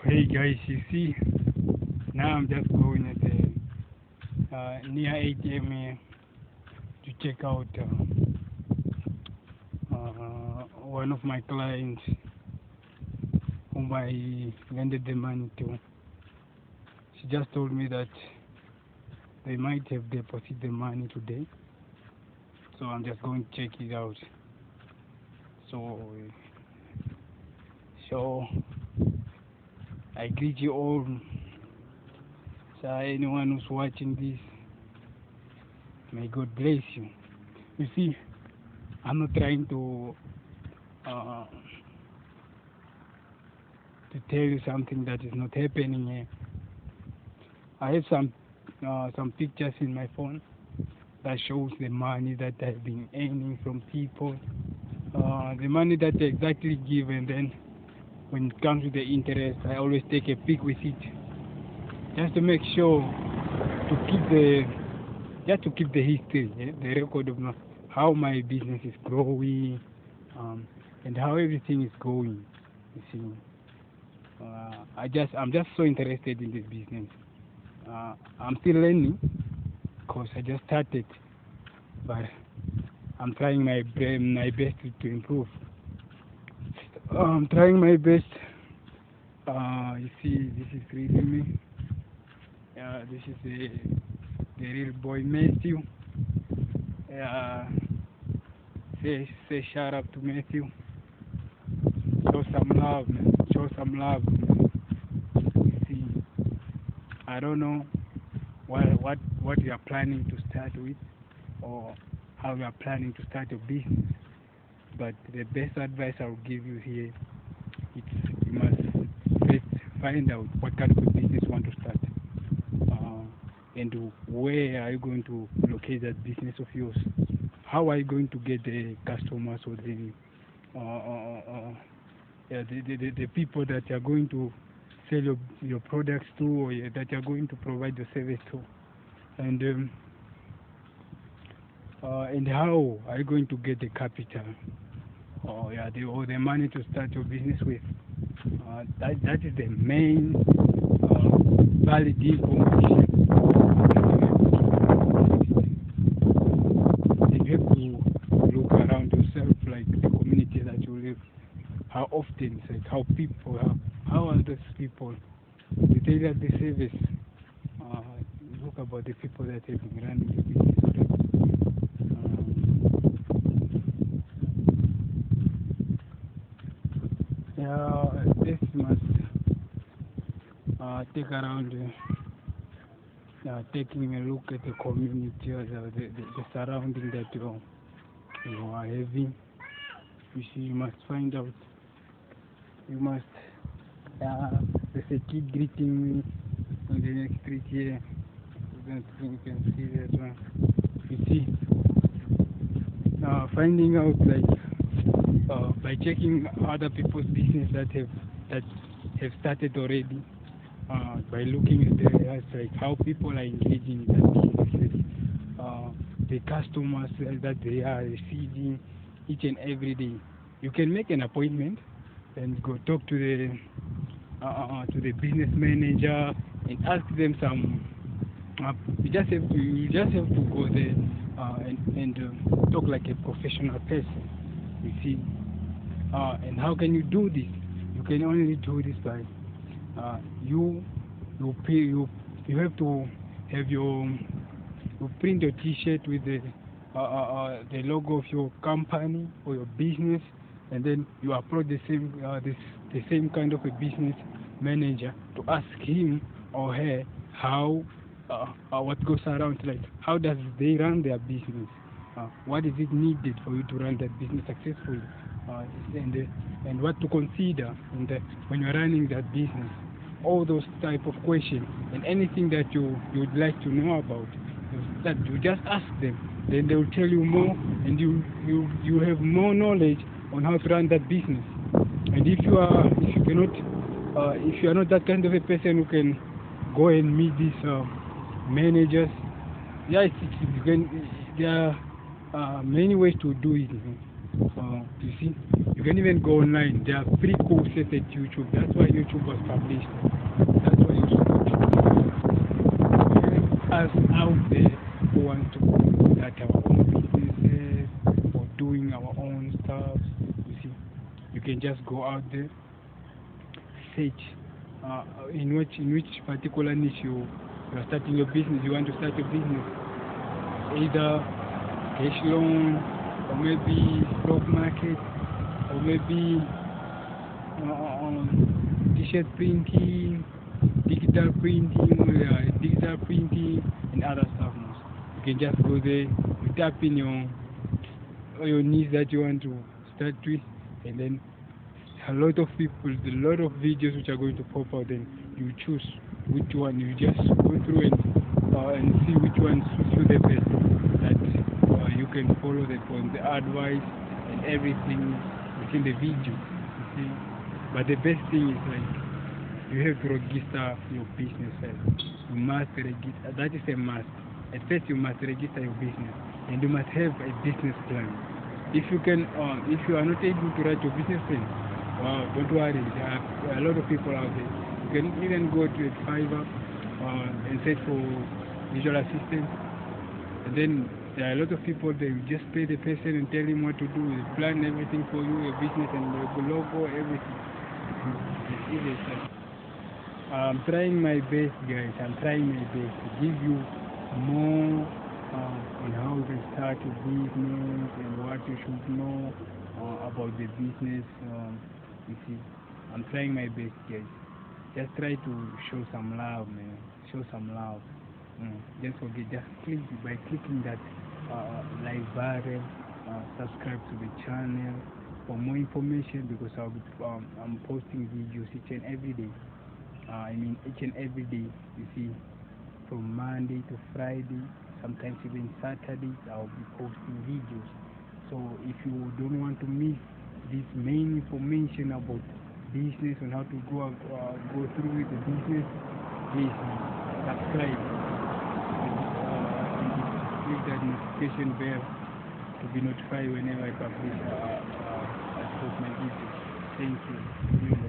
Hey guys, you see, now I'm just going at the near 8 a.m. here to check out one of my clients whom I lended the money to. She just told me that they might have deposited the money today, so I'm just going to check it out. So, so I greet you all. So anyone who's watching this, may God bless you. You see, I'm not trying uh, to tell you something that is not happening here. I have some pictures in my phone that shows the money that I've been earning from people, the money that they exactly give, and then when it comes to the interest, I always take a peek with it, just to make sure to keep the history, the record of how my business is growing, and how everything is going. You see, I'm just so interested in this business. I'm still learning because I just started, but I'm trying my best to improve. I'm trying my best. You see, this is really me. This is the real boy Matthew. Uh, say shout out to Matthew. Show some love, man. Show some love, man. You see, I don't know what you are planning to start with, or how you are planning to start your business. But the best advice I will give you here, it's you must first find out what kind of a business you want to start, and where are you going to locate that business of yours. How are you going to get the customers, or the people that you are going to sell your products to, or that you are going to provide the service to, and how are you going to get the capital, or the money to start your business with. That is the main valid information. And you have to look around yourself, like the community that you live. How often, like how are those people? You take that the service. Look about the people that have been running the business. This must take around taking a look at the community, or the surrounding that you are having. You see, you must find out. You must. There's a kid greeting me on the next street here. You can see that one. You see, finding out, like by checking other people's business that have started already, by looking at like how people are engaging in that business, the customers that they are receiving each and every day. You can make an appointment and go talk to the business manager and ask them some. You just have to go there and talk like a professional person. You see, and how can you do this? You can only do this by you have to have you print your T-shirt with the logo of your company or your business, and then you approach the same kind of a business manager to ask him or her how what goes around, like how does they run their business, what is it needed for you to run that business successfully, and what to consider when you're running that business. All those type of questions, and anything that you'd like to know about, that you just ask them. Then they will tell you more, and you have more knowledge on how to run that business. And if you are not that kind of a person who can go and meet these managers, there are many ways to do it. You see, You can even go online. There are free courses at YouTube. That's why YouTube was published. That's why you should us out there who want to start our own businesses or doing our own stuff. You see, you can just go out there, search in which particular niche you are starting your business. You want to start a business, either cash loan, or maybe stock market, or maybe t-shirt printing, digital printing, and other stuff. You can just go there, you tap in your needs that you want to start with, and then a lot of videos which are going to pop out, and you choose which one. You just go through and see which one suits you the best, that you can follow the advice and everything within the video, you see. But the best thing is, like, you have to register your business first. You must register. That is a must. At first, you must register your business, and you must have a business plan. If you are not able to write your business plan, don't worry. There are a lot of people out there. You can even go to a Fiverr and search for visual assistants, and then there are a lot of people. They just pay the person and tell him what to do. They plan everything for you, your business and the logo, everything. It's easy. I'm trying my best, guys. I'm trying my best to give you more on how you can start your business and what you should know about the business. You see, I'm trying my best, guys. Just try to show some love, man. Show some love. Just click by clicking that like button, subscribe to the channel for more information, because I'm posting videos each and every day. Each and every day, you see, from Monday to Friday, sometimes even Saturdays, I'll be posting videos. So if you don't want to miss this main information about business and how to go through with the business, please subscribe and click that notification bell to be notified whenever I publish my videos. Thank you.